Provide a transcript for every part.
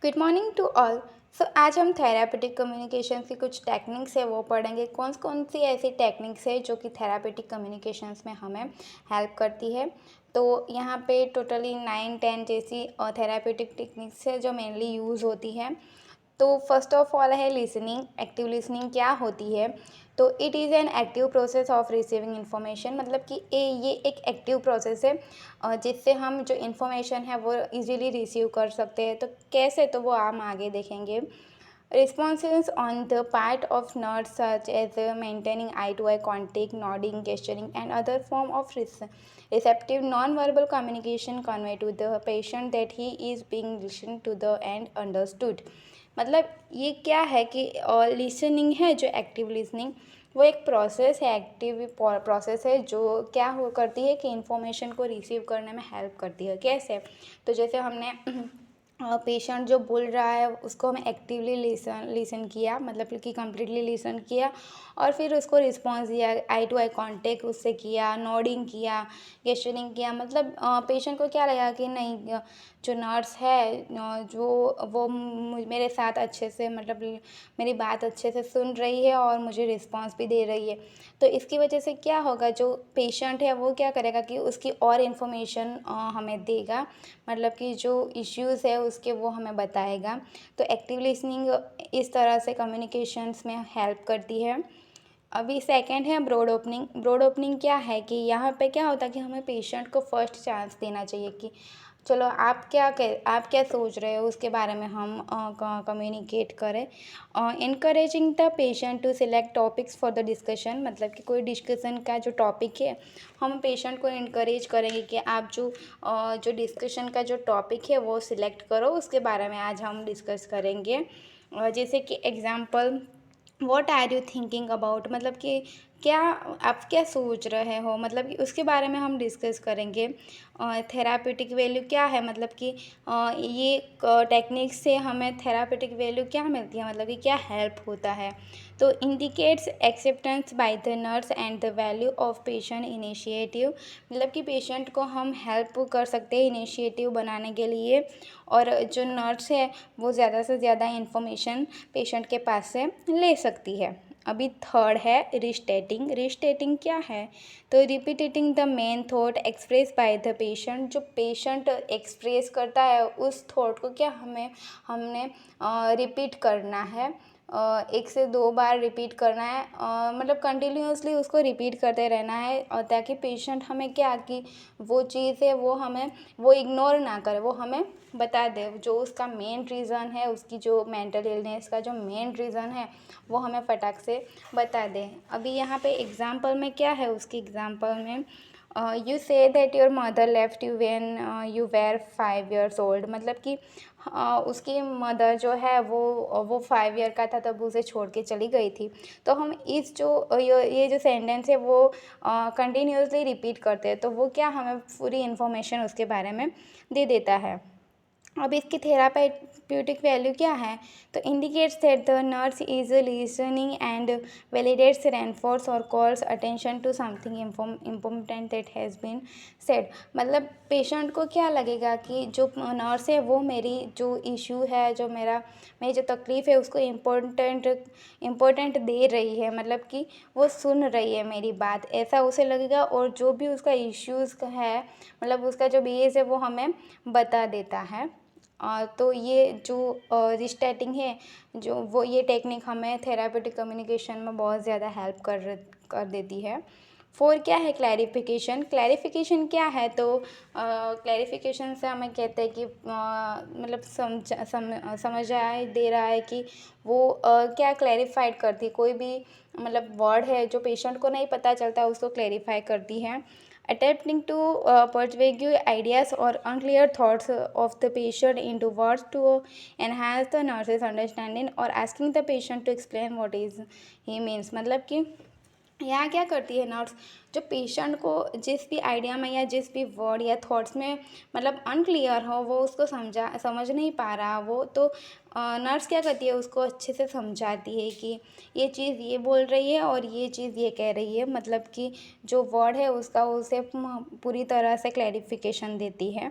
Good morning to all. So आज हम therapeutic communication की कुछ टेक्निक्स है वो पढ़ेंगे। कौन कौन सी ऐसी टेक्निक्स है जो कि थेरापेटिक कम्युनिकेशंस में हमें हेल्प करती है। तो यहाँ पे टोटली 9-10 जैसी थेरापेटिक टेक्निक्स है जो मेनली यूज़ होती है। तो फर्स्ट ऑफ ऑल है लिसनिंग। एक्टिव लिसनिंग क्या होती है? तो it is an active process of receiving information, मतलब कि ये एक एक्टिव प्रोसेस है जिससे हम जो इन्फॉर्मेशन है वो इजीली रिसीव कर सकते हैं। तो कैसे, तो वो हम आगे देखेंगे। Responses on the part of nerves such as maintaining eye-to-eye contact, nodding, gesturing, and other form of receptive non-verbal communication convey to the patient that he is being listened to the and understood। मतलब ये क्या है कि listening है, जो active listening वो एक process है, एक्टिव प्रोसेस है जो क्या हो करती है कि इंफॉर्मेशन को रिसीव करने में हेल्प करती है। कैसे? तो जैसे हमने पेशेंट जो बोल रहा है उसको हमें एक्टिवली लिसन किया, मतलब कि कम्प्लीटली लिसन किया और फिर उसको रिस्पॉन्स दिया, आई टू आई कांटेक्ट उससे किया, नोडिंग किया, गेस्चरिंग किया। मतलब पेशेंट को क्या लगा कि नहीं, जो नर्स है जो वो मेरे साथ अच्छे से, मतलब मेरी बात अच्छे से सुन रही है और मुझे रिस्पॉन्स भी दे रही है। तो इसकी वजह से क्या होगा, जो पेशेंट है वो क्या करेगा कि उसकी और इन्फॉर्मेशन हमें देगा, मतलब कि जो इश्यूज़ है उसके वो हमें बताएगा। तो एक्टिव लिसनिंग इस तरह से कम्युनिकेशंस में हेल्प करती है। अभी सेकंड है ब्रॉड ओपनिंग। ब्रॉड ओपनिंग क्या है कि यहाँ पे क्या होता है कि हमें पेशेंट को फर्स्ट चांस देना चाहिए कि चलो आप क्या सोच रहे हो उसके बारे में हम कम्युनिकेट करें। Encouraging the patient to select topics for the discussion, मतलब कि कोई डिस्कशन का जो टॉपिक है हम पेशेंट को इनकरेज करेंगे कि आप जो डिस्कशन का जो टॉपिक है वो सिलेक्ट करो, उसके बारे में आज हम डिस्कस करेंगे। जैसे कि example, what are you thinking about, मतलब कि आप क्या सोच रहे हो, मतलब कि उसके बारे में हम डिस्कस करेंगे। थेरापेटिक वैल्यू क्या है, मतलब कि ये टेक्निक से हमें थेरापेटिक वैल्यू क्या मिलती है, मतलब कि क्या हेल्प होता है। तो indicates acceptance by the nurse and the value of patient initiative, मतलब कि पेशेंट को हम हेल्प कर सकते हैं इनिशिएटिव बनाने के लिए, और जो नर्स है वो ज़्यादा से ज़्यादा इन्फॉर्मेशन पेशेंट के पास से ले सकती है। अभी थर्ड है रिस्टेटिंग। रिस्टेटिंग क्या है? तो repeating the main thought express by the patient, जो पेशेंट एक्सप्रेस करता है उस थॉट को क्या हमने रिपीट करना है। 1 से 2 बार रिपीट करना है, मतलब कंटिन्यूअसली उसको रिपीट करते रहना है, और ताकि पेशेंट हमें क्या कि वो चीज़ है वो इग्नोर ना करे, वो हमें बता दे जो उसका मेन रीज़न है, उसकी जो मेंटल इलनेस का जो मेन रीज़न है वो हमें फटाक से बता दे। अभी यहाँ पे एग्ज़ाम्पल में क्या है, उसकी एग्ज़ाम्पल में you say that your mother left you when you were 5 years old, मतलब कि उसकी मदर जो है वो 5 ईयर का था तब उसे छोड़ के चली गई थी। तो हम इस जो ये जो सेंटेंस है वो कंटिन्यूअसली रिपीट करते हैं, तो वो क्या हमें पूरी इन्फॉर्मेशन उसके बारे में दे देता है। अब इसकी थेरापेट्यूटिक वैल्यू क्या है? तो indicates that the nurse is listening and validates, reinforce और calls attention to something important that has been said, मतलब पेशेंट को क्या लगेगा कि जो नर्स है वो मेरी जो इशू है, मेरी जो तकलीफ़ है उसको इम्पोर्टेंट दे रही है, मतलब कि वो सुन रही है मेरी बात, ऐसा उसे लगेगा। और जो भी उसका इश्यूज़ है, मतलब उसका जो बेस है वो हमें बता देता है। तो ये जो रिस्टार्टिंग है, जो वो ये टेक्निक हमें थेरापेटिक कम्युनिकेशन में बहुत ज़्यादा हेल्प कर देती है। 4 क्या है? क्लैरिफिकेशन। क्लैरिफिकेशन क्या है? तो क्लैरिफिकेशन से हमें कहते हैं कि मतलब समझ दे रहा है कि वो क्या क्लैरिफाइड करती, कोई भी मतलब वर्ड है जो पेशेंट को नहीं पता चलता उसको क्लैरिफाई करती है। Attempting to persuade ideas or unclear thoughts of the patient into words to enhance the nurse's understanding, or asking the patient to explain what is he means, मतलब कि यहाँ क्या करती है नर्स, जो पेशेंट को जिस भी आइडिया में या जिस भी वर्ड या थॉट्स में मतलब अनक्लियर हो, वो उसको समझ नहीं पा रहा वो, तो नर्स क्या करती है उसको अच्छे से समझाती है कि ये चीज़ ये बोल रही है और ये चीज़ ये कह रही है, मतलब कि जो वर्ड है उसका उसे पूरी तरह से क्लैरिफिकेशन देती है।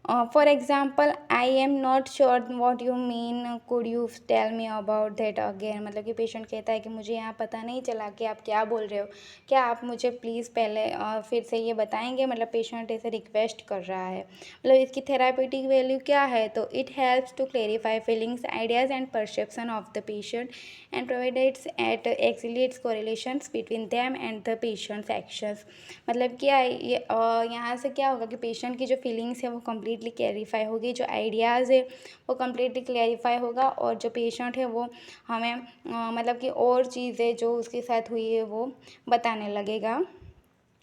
For example, I am not sure what you mean, could you tell me about that again. मतलब कि पेशेंट कहता है कि मुझे यहाँ पता नहीं चला कि आप क्या बोल रहे हो, क्या आप मुझे प्लीज़ पहले फिर से ये बताएंगे। मतलब पेशेंट ऐसे रिक्वेस्ट कर रहा है। मतलब इसकी थेरापेटिक वैल्यू क्या है, तो it helps to clarify feelings, ideas and perception of the patient and provides at accelerates correlations between them and the patients actions. मतलब क्या है ये, यहाँ से क्या होगा कि पेशेंट की जो फीलिंग्स है वो कम्प्लीटली क्लैरिफाई होगी, जो आइडियाज़ है वो कम्प्लीटली क्लैरिफाई होगा, और जो पेशेंट है वो हमें मतलब कि और चीज़ें जो उसके साथ हुई है वो बताने लगेगा।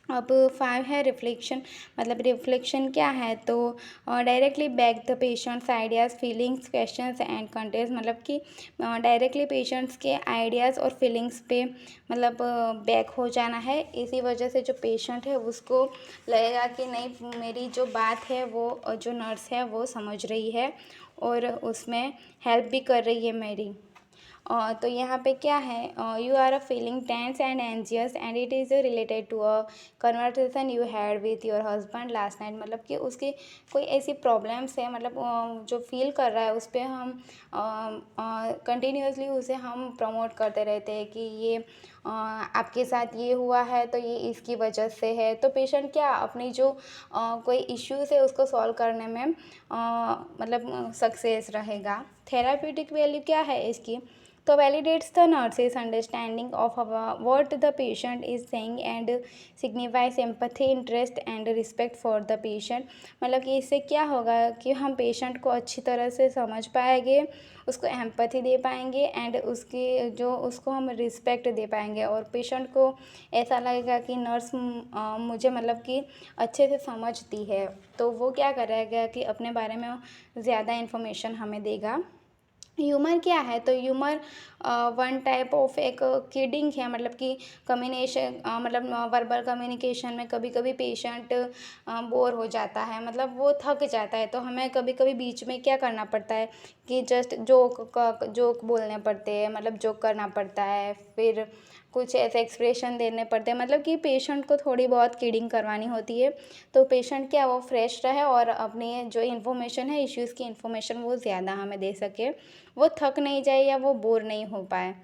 अब 5 है रिफ्लेक्शन। मतलब रिफ्लेक्शन क्या है, तो directly back the patients ideas, feelings, questions and contents. मतलब कि डायरेक्टली पेशेंट्स के आइडियाज़ और फीलिंग्स पे मतलब बैक हो जाना है। इसी वजह से जो पेशेंट है उसको लगेगा कि नहीं, मेरी जो बात है वो जो नर्स है वो समझ रही है और उसमें हेल्प भी कर रही है मेरी। तो यहाँ पे क्या है, you are a feeling tense and anxious and it is related to a conversation you had with your husband last night. मतलब कि उसकी कोई ऐसी प्रॉब्लम्स है, मतलब जो फील कर रहा है उस पर हम कंटिन्यूसली उसे हम प्रमोट करते रहते हैं कि ये आपके साथ ये हुआ है तो ये इसकी वजह से है। तो पेशेंट क्या अपनी जो कोई इश्यूज़ है उसको सॉल्व करने में मतलब सक्सेस रहेगा। थेराप्यूटिक वैल्यू क्या है इसकी, तो validates the nurse's understanding of what the patient is saying and signifies empathy, interest and respect for the patient। मतलब कि इससे क्या होगा कि हम पेशेंट को अच्छी तरह से समझ पाएंगे, उसको एम्पैथी दे पाएंगे एंड उसकी जो उसको हम रिस्पेक्ट दे पाएंगे, और पेशेंट को ऐसा लगेगा कि नर्स मुझे मतलब कि अच्छे से समझती है। तो वो क्या करेगा कि अपने बारे में ज़्यादा इन्फॉर्मेशन हमें देगा। ह्यूमर क्या है, तो ह्यूमर वन टाइप ऑफ एक किडिंग है। मतलब कि कम्युनिकेशन मतलब वर्बल कम्युनिकेशन में कभी कभी पेशेंट बोर हो जाता है, मतलब वो थक जाता है, तो हमें कभी कभी बीच में क्या करना पड़ता है कि जस्ट जोक बोलने पड़ते हैं, मतलब जोक करना पड़ता है, फिर कुछ ऐसे एक्सप्रेशन देने पड़ते हैं। मतलब कि पेशेंट को थोड़ी बहुत किडिंग करवानी होती है, तो पेशेंट क्या वो फ्रेश रहे और अपनी जो इन्फॉर्मेशन है, इश्यूज़ की इन्फॉर्मेशन वो ज़्यादा हमें दे सके, वो थक नहीं जाए या वो बोर नहीं हो पाए।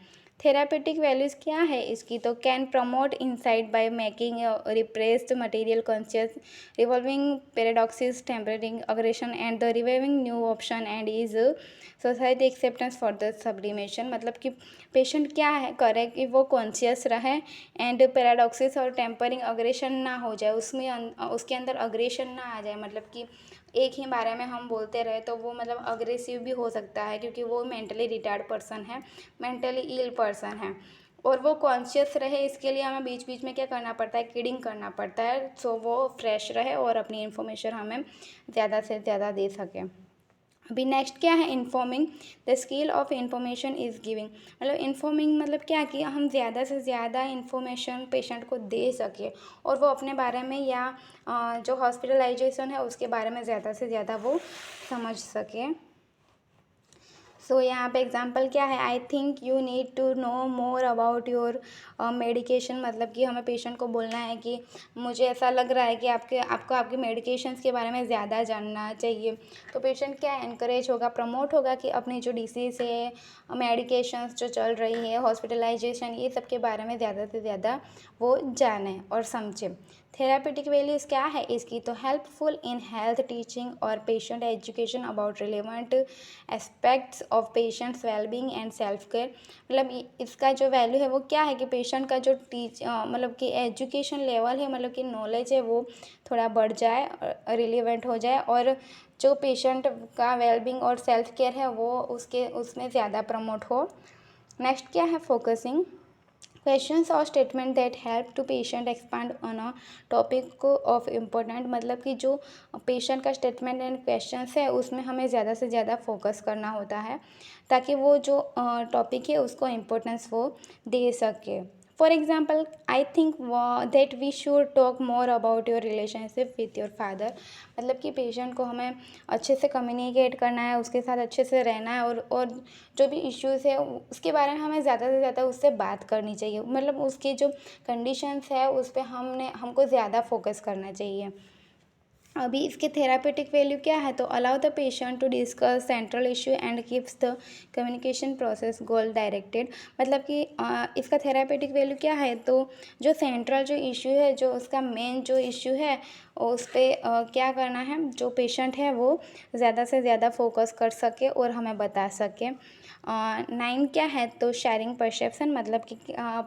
थेरापेटिक वैल्यूज़ क्या है इसकी, तो can promote insight by making repressed material conscious, revolving paradoxes, tempering aggression and the reviving new option and is society acceptance for the sublimation. मतलब कि पेशेंट क्या है करे कि वो कॉन्शियस रहे एंड पैराडॉक्सिस और टेम्परिंग अग्रेशन ना हो जाए, उसमें उसके अंदर अग्रेशन ना आ जाए। मतलब कि एक ही बारे में हम बोलते रहे तो वो मतलब अग्रेसिव भी हो सकता है, क्योंकि वो मेंटली रिटायर्ड पर्सन है, मेंटली इल पर्सन है, और वो कॉन्शियस रहे इसके लिए हमें बीच बीच में क्या करना पड़ता है, किडिंग करना पड़ता है, सो वो फ्रेश रहे और अपनी इन्फॉर्मेशन हमें ज़्यादा से ज़्यादा दे सके। अभी नेक्स्ट क्या है, informing. The skill of information is giving. मतलब इन्फॉर्मिंग मतलब क्या कि हम ज़्यादा से ज़्यादा इन्फॉर्मेशन पेशेंट को दे सके और वो अपने बारे में या जो हॉस्पिटलाइजेशन है उसके बारे में ज़्यादा से ज़्यादा वो समझ सके। सो यहाँ पे एग्जांपल क्या है, I think you need to know more about your medication. मतलब कि हमें पेशेंट को बोलना है कि मुझे ऐसा लग रहा है कि आपको आपके मेडिकेशंस के बारे में ज़्यादा जानना चाहिए। तो पेशेंट क्या एनकरेज होगा, प्रमोट होगा कि अपनी जो डिसीज़ है, मेडिकेशंस जो चल रही है, हॉस्पिटलाइजेशन, ये सब के बारे में ज़्यादा से ज़्यादा वो जाने और समझे। थेरापेटिक वैल्यूज़ क्या है इसकी, तो हेल्पफुल इन हेल्थ टीचिंग और patient education about relevant aspects of patients wellbeing and self care. मतलब इसका जो वैल्यू है वो क्या है कि पेशेंट का जो मतलब कि एजुकेशन लेवल है, मतलब कि नॉलेज है वो थोड़ा बढ़ जाए, रिलेवेंट हो जाए, और जो पेशेंट का वेलबींग और सेल्फ केयर है वो उसमें ज़्यादा प्रमोट हो। नेक्स्ट क्या है, फोकसिंग। क्वेश्चंस और statement that help to patient expand on a topic of important. मतलब कि जो पेशेंट का स्टेटमेंट एंड क्वेश्चंस है उसमें हमें ज़्यादा से ज़्यादा फोकस करना होता है, ताकि वो जो टॉपिक है उसको इम्पोर्टेंस वो दे सके। For example, I think that we should talk more about your relationship with your father. मतलब कि पेशेंट को हमें अच्छे से कम्युनिकेट करना है, उसके साथ अच्छे से रहना है, और जो भी इश्यूज़ है उसके बारे में हमें ज़्यादा से ज़्यादा उससे बात करनी चाहिए। मतलब उसकी जो कंडीशंस है उस पर हमको ज़्यादा फोकस करना चाहिए। अभी इसके थेरापेटिक वैल्यू क्या है, तो allow the patient to discuss central issue and keeps the communication process goal directed. मतलब कि इसका थेरापेटिक वैल्यू क्या है, तो जो सेंट्रल जो इश्यू है, जो उसका मेन जो इश्यू है उस पर क्या करना है, जो पेशेंट है वो ज़्यादा से ज़्यादा फोकस कर सके और हमें बता सके। 9 क्या है, तो शेयरिंग परसेप्शन, मतलब कि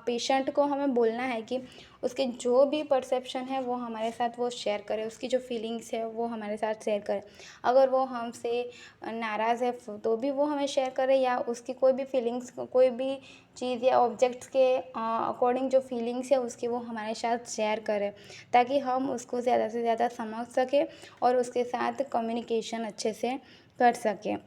पेशेंट को हमें बोलना है कि उसके जो भी परसेप्शन है वो हमारे साथ वो शेयर करे, उसकी जो फीलिंग्स है वो हमारे साथ शेयर करे। अगर वो हमसे नाराज़ है तो भी वो हमें शेयर करे, या उसकी कोई भी फीलिंग्स, कोई भी चीज़ या ऑब्जेक्ट्स के अकॉर्डिंग जो फीलिंग्स है उसकी वो हमारे साथ शेयर करे, ताकि हम उसको ज़्यादा से ज़्यादा समझ सकें और उसके साथ कम्युनिकेशन अच्छे से कर सकें।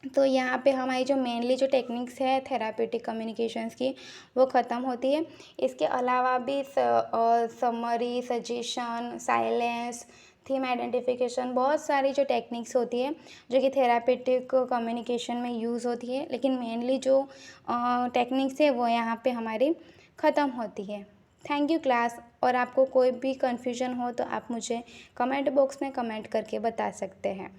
तो यहाँ पे हमारी जो मेनली जो टेक्निक्स है थेरापेटिक कम्युनिकेशंस की वो ख़त्म होती है। इसके अलावा भी summary, suggestion, silence, theme identification, बहुत सारी जो टेक्निक्स होती है जो कि थेरापेटिक कम्युनिकेशन में यूज़ होती है, लेकिन मेनली जो टेक्निक्स है वो यहाँ पे हमारी ख़त्म होती है। Thank you class. और आपको कोई भी कन्फ्यूजन हो तो आप मुझे कमेंट बॉक्स में कमेंट करके बता सकते हैं।